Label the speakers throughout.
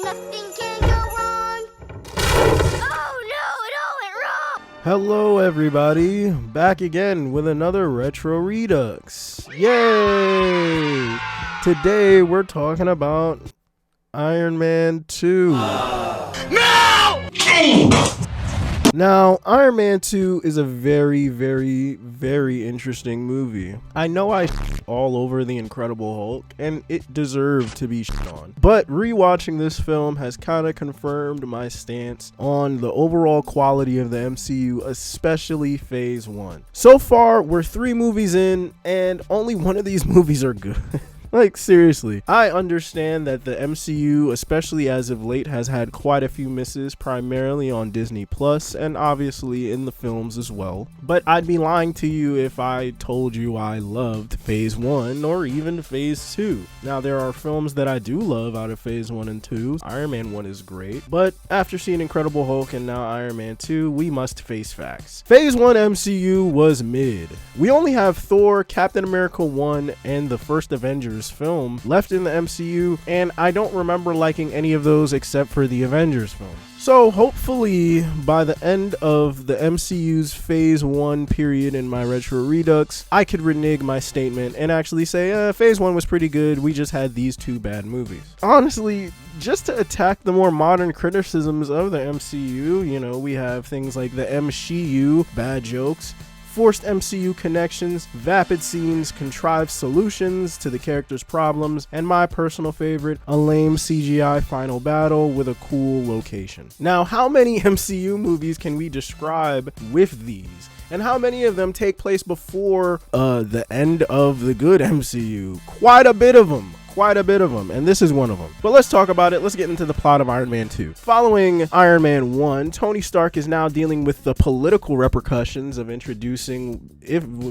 Speaker 1: Nothing can go wrong. Oh no, it all went wrong.
Speaker 2: Hello everybody, back again with another Retro Redux. Yay! Today we're talking about Iron Man 2. No! Now, Iron Man 2 is a very, very interesting movie. I know I all over the Incredible Hulk, and it deserved to be on. But rewatching this film has kind of confirmed my stance on the overall quality of the MCU, especially Phase 1. So far, we're 3 movies in, and only one of these movies are good. Like, seriously, I understand that the MCU, especially as of late, has had quite a few misses, primarily on Disney Plus and obviously in the films as well. But I'd be lying to you if I told you I loved Phase 1 or even Phase 2. Now, there are films that I do love out of Phase 1 and 2. Iron Man 1 is great, but after seeing Incredible Hulk and now Iron Man 2, we must face facts. Phase 1 MCU was mid. We only have Thor, Captain America 1, and the first Avengers film left in the MCU, and I don't remember liking any of those except for the Avengers film. So hopefully by the end of the MCU's Phase 1 period in my Retro Redux, I could renege my statement and actually say, Phase 1 was pretty good, we just had these 2 bad movies. Honestly, just to attack the more modern criticisms of the MCU, you know, we have things like the MCU, bad jokes, forced MCU connections, vapid scenes, contrived solutions to the characters' problems, and my personal favorite, a lame CGI final battle with a cool location. Now, how many MCU movies can we describe with these? And how many of them take place before the end of the good MCU? Quite a bit of them. And this is one of them. But let's talk about it. Let's get into the plot of Iron Man 2. Following Iron Man 1, Tony Stark is now dealing with the political repercussions of introducing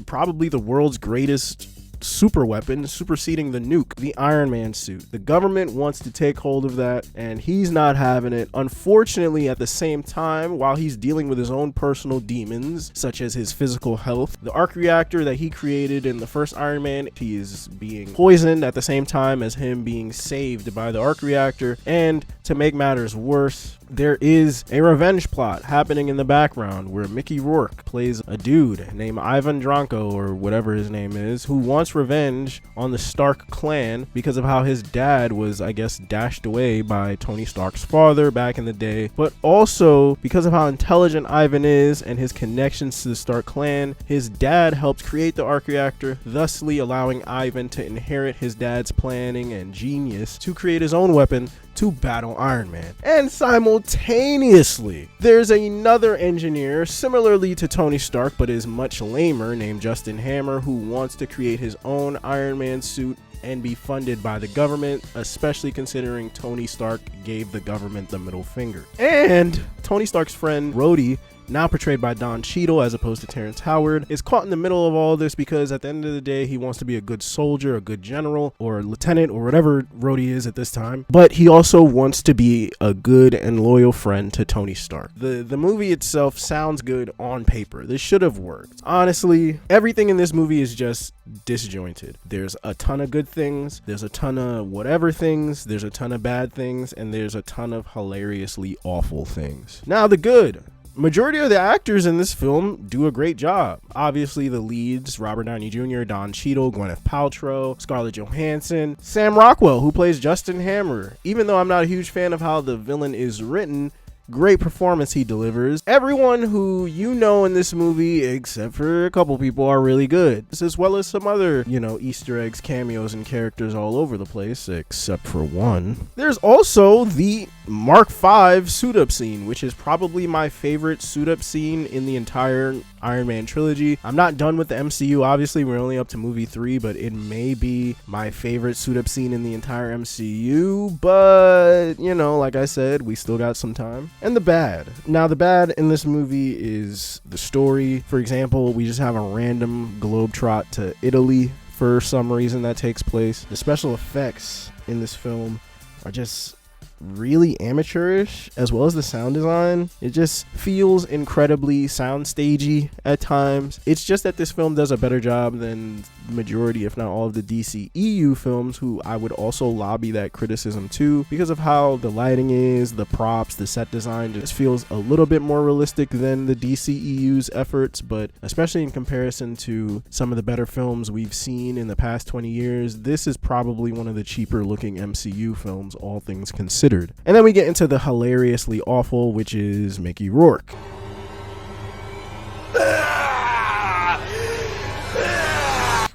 Speaker 2: probably the world's greatest super weapon, superseding the nuke, the Iron Man suit. The government wants to take hold of that, and he's not having it. Unfortunately, at the same time, while he's dealing with his own personal demons, such as his physical health, the arc reactor that he created in the first Iron Man, he is being poisoned at the same time as him being saved by the arc reactor. And to make matters worse, there is a revenge plot happening in the background where Mickey Rourke plays a dude named Ivan Drago, or whatever his name is, who wants revenge on the Stark clan because of how his dad was, I guess, dashed away by Tony Stark's father back in the day, but also because of how intelligent Ivan is and his connections to the Stark clan. His dad helped create the arc reactor, thusly allowing Ivan to inherit his dad's planning and genius to create his own weapon to battle Iron Man. And simultaneously, there's another engineer similarly to Tony Stark but is much lamer, named Justin Hammer, who wants to create his own Iron Man suit and be funded by the government, especially considering Tony Stark gave the government the middle finger. And Tony Stark's friend Rhodey, now portrayed by Don Cheadle as opposed to Terrence Howard, is caught in the middle of all this because at the end of the day, he wants to be a good soldier, a good general, or a lieutenant, or whatever Rhodey is at this time. But he also wants to be a good and loyal friend to Tony Stark. The movie itself sounds good on paper. This should have worked. Honestly, everything in this movie is just disjointed. There's a ton of good things, there's a ton of whatever things, there's a ton of bad things, and there's a ton of hilariously awful things. Now, the good. Majority of the actors in this film do a great job. Obviously, the leads, Robert Downey Jr., Don Cheadle, Gwyneth Paltrow, Scarlett Johansson, Sam Rockwell, who plays Justin Hammer. Even though I'm not a huge fan of how the villain is written, great performance he delivers. Everyone who you know in this movie, except for a couple people, are really good. As well as some other, Easter eggs, cameos, and characters all over the place, except for one. There's also the Mark V suit-up scene, which is probably my favorite suit-up scene in the entire Iron Man trilogy. I'm not done with the MCU, obviously, we're only up to movie 3, but it may be my favorite suit-up scene in the entire MCU, but, like I said, we still got some time. And the bad. Now, the bad in this movie is the story. For example, we just have a random globetrot to Italy for some reason that takes place. The special effects in this film are just really amateurish, as well as the sound design. It just feels incredibly soundstagey at times. It's just that this film does a better job than majority, if not all, of the DCEU films, who I would also lobby that criticism too, because of how the lighting is, the props, the set design just feels a little bit more realistic than the DCEU's efforts. But especially in comparison to some of the better films we've seen in the past 20 years, this is probably one of the cheaper looking MCU films, all things considered. And then we get into the hilariously awful, which is Mickey Rourke.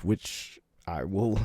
Speaker 2: Which I will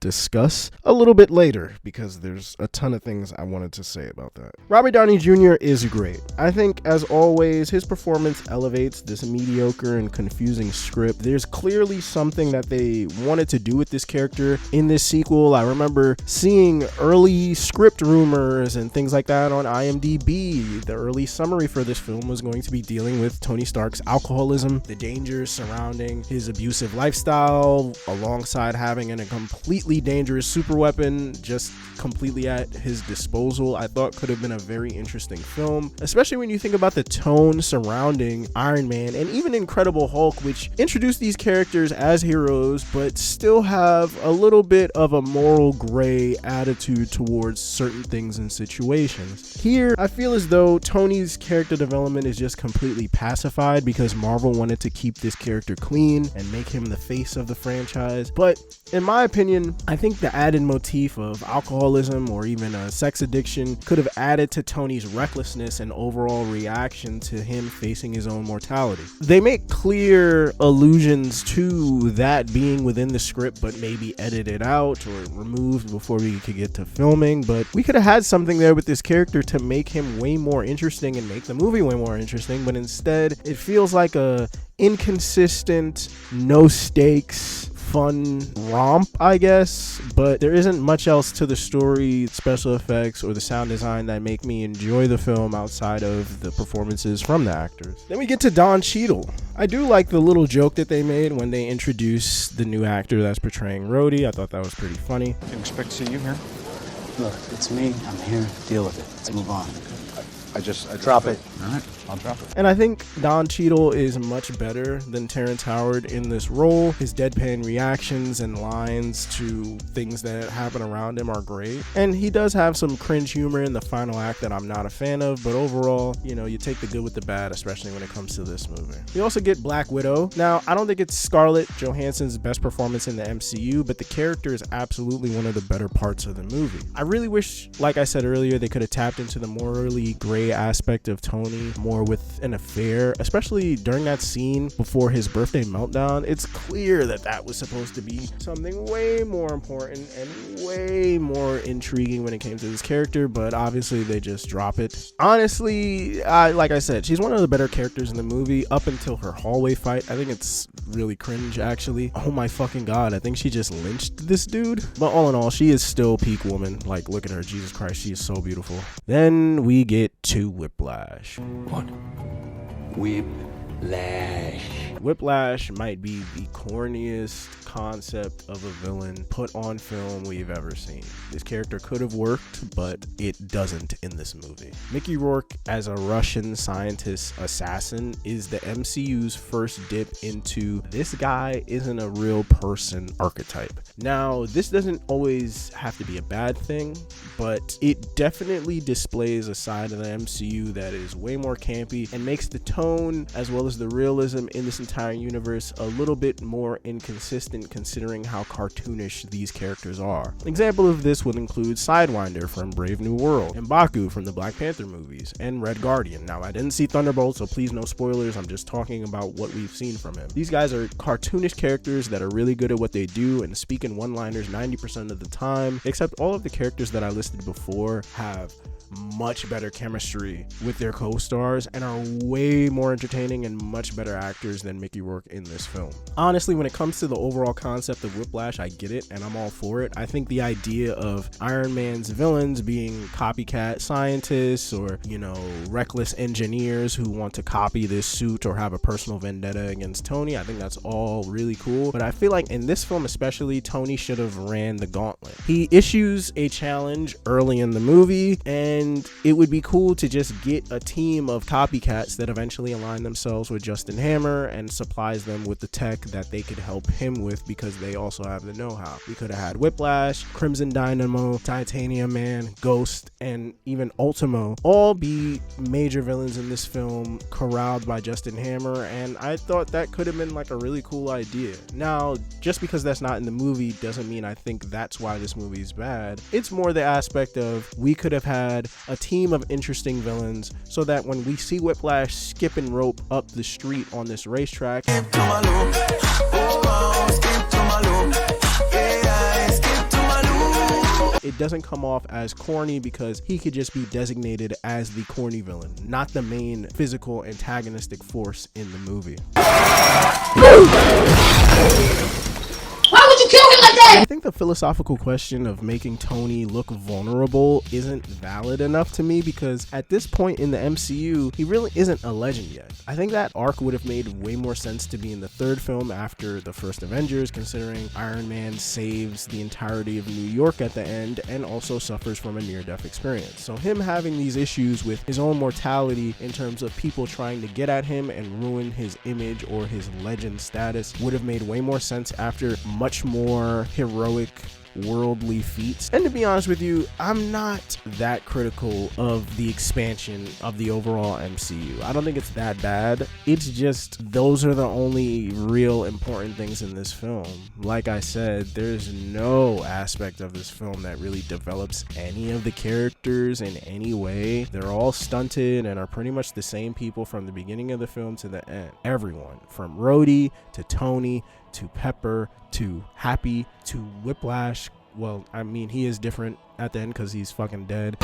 Speaker 2: discuss a little bit later, because there's a ton of things I wanted to say about that. Robert Downey Jr. is great. I think, as always, his performance elevates this mediocre and confusing script. There's clearly something that they wanted to do with this character in this sequel. I remember seeing early script rumors and things like that on IMDb. The early summary for this film was going to be dealing with Tony Stark's alcoholism, the dangers surrounding his abusive lifestyle, alongside having a completely dangerous super weapon just completely at his disposal. I thought could have been a very interesting film, especially when you think about the tone surrounding Iron Man and even Incredible Hulk, which introduced these characters as heroes but still have a little bit of a moral gray attitude towards certain things and situations. Here, I feel as though Tony's character development is just completely pacified because Marvel wanted to keep this character clean and make him the face of the franchise. But in my opinion, I think the added motif of alcoholism or even a sex addiction could have added to Tony's recklessness and overall reaction to him facing his own mortality. They make clear allusions to that being within the script, but maybe edited out or removed before we could get to filming. But we could have had something there with this character to make him way more interesting and make the movie way more interesting, but instead it feels like a inconsistent, no stakes, fun romp, I guess. But there isn't much else to the story, special effects, or the sound design that make me enjoy the film outside of the performances from the actors. Then we get to Don Cheadle. I do like the little joke that they made when they introduced the new actor that's portraying Rhodey. I thought that was pretty funny.
Speaker 3: Didn't expect to see you here.
Speaker 4: Look, it's me. I'm here. Deal with it. Let's move on.
Speaker 3: I just
Speaker 4: Drop it.
Speaker 3: All right, I'll drop it.
Speaker 2: And I think Don Cheadle is much better than Terrence Howard in this role. His deadpan reactions and lines to things that happen around him are great. And he does have some cringe humor in the final act that I'm not a fan of, but overall, you know, you take the good with the bad, especially when it comes to this movie. We also get Black Widow. Now, I don't think it's Scarlett Johansson's best performance in the MCU, but the character is absolutely one of the better parts of the movie. I really wish, like I said earlier, they could have tapped into the morally gray aspect of Tony more with an affair, especially during that scene before his birthday meltdown. It's clear that that was supposed to be something way more important and way more intriguing when it came to this character, but obviously they just drop it. Honestly, like I said, she's one of the better characters in the movie up until her hallway fight. I think it's really cringe, actually. Oh my fucking god, I think she just lynched this dude. But all in all, she is still peak woman. Like, look at her, Jesus Christ, she is so beautiful. Then we get to Whiplash.
Speaker 4: What? Whiplash.
Speaker 2: Whiplash might be the corniest concept of a villain put on film we've ever seen. This character could have worked, but it doesn't in this movie. Mickey Rourke as a Russian scientist assassin is the MCU's first dip into this guy isn't a real person archetype. Now, this doesn't always have to be a bad thing, but it definitely displays a side of the MCU that is way more campy and makes the tone as well as the realism in this entire universe a little bit more inconsistent considering how cartoonish these characters are. An example of this would include Sidewinder from Brave New World, and M'Baku from the Black Panther movies, and Red Guardian. Now, I didn't see Thunderbolt, so please no spoilers, I'm just talking about what we've seen from him. These guys are cartoonish characters that are really good at what they do and speak in one-liners 90% of the time, except all of the characters that I listed before have much better chemistry with their co-stars and are way more entertaining and much better actors than Mickey Rourke in this film. Honestly, when it comes to the overall concept of Whiplash, I get it and I'm all for it. I think the idea of Iron Man's villains being copycat scientists or, you know, reckless engineers who want to copy this suit or have a personal vendetta against Tony, I think that's all really cool. But I feel like in this film especially, Tony should have ran the gauntlet. He issues a challenge early in the movie, and it would be cool to just get a team of copycats that eventually align themselves with Justin Hammer and and supplies them with the tech that they could help him with because they also have the know-how. We could have had Whiplash, Crimson Dynamo, Titanium Man, Ghost, and even Ultimo all be major villains in this film, corralled by Justin Hammer, and I thought that could have been like a really cool idea. Now, just because that's not in the movie doesn't mean I think that's why this movie is bad. It's more the aspect of we could have had a team of interesting villains so that when we see Whiplash skipping rope up the street on this racetrack, it doesn't come off as corny because he could just be designated as the corny villain, not the main physical antagonistic force in the movie.
Speaker 1: Why would you kill him like that?
Speaker 2: I think the philosophical question of making Tony look vulnerable isn't valid enough to me because at this point in the MCU, he really isn't a legend yet. I think that arc would have made way more sense to be in the third film after the first Avengers, considering Iron Man saves the entirety of New York at the end and also suffers from a near-death experience. So him having these issues with his own mortality in terms of people trying to get at him and ruin his image or his legend status would have made way more sense after much more heroic worldly feats. And to be honest with you, I'm not that critical of the expansion of the overall MCU. I don't think it's that bad. It's just those are the only real important things in this film. Like I said, there's no aspect of this film that really develops any of the characters in any way. They're all stunted and are pretty much the same people from the beginning of the film to the end. Everyone from Rhodey to Tony to Pepper to Happy to Whiplash. Well, I mean, he is different at the end because he's fucking dead.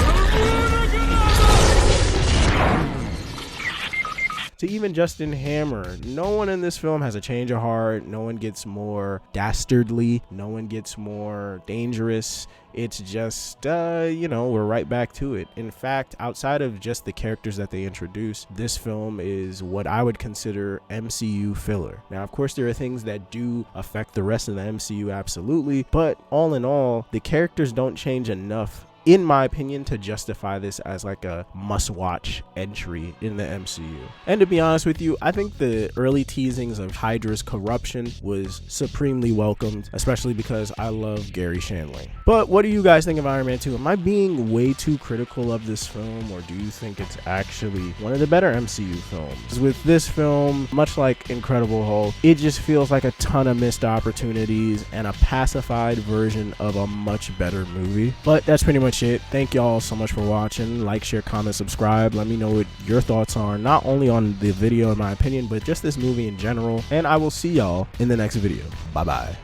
Speaker 2: To even Justin Hammer, no one in this film has a change of heart. No one gets more dastardly. No one gets more dangerous. It's just, we're right back to it. In fact, outside of just the characters that they introduce, this film is what I would consider MCU filler. Now, of course, there are things that do affect the rest of the MCU, absolutely. But all in all, the characters don't change enough, in my opinion, to justify this as like a must-watch entry in the MCU. And to be honest with you, I think the early teasings of Hydra's corruption was supremely welcomed, especially because I love Gary Shandling. But what do you guys think of Iron Man 2? Am I being way too critical of this film, or do you think it's actually one of the better MCU films? With this film, much like Incredible Hulk, it just feels like a ton of missed opportunities and a pacified version of a much better movie. But that's pretty much it. Thank y'all so much for watching. Like, share, comment, subscribe. Let me know what your thoughts are, not only on the video in my opinion, but just this movie in general. And I will see y'all in the next video. Bye bye.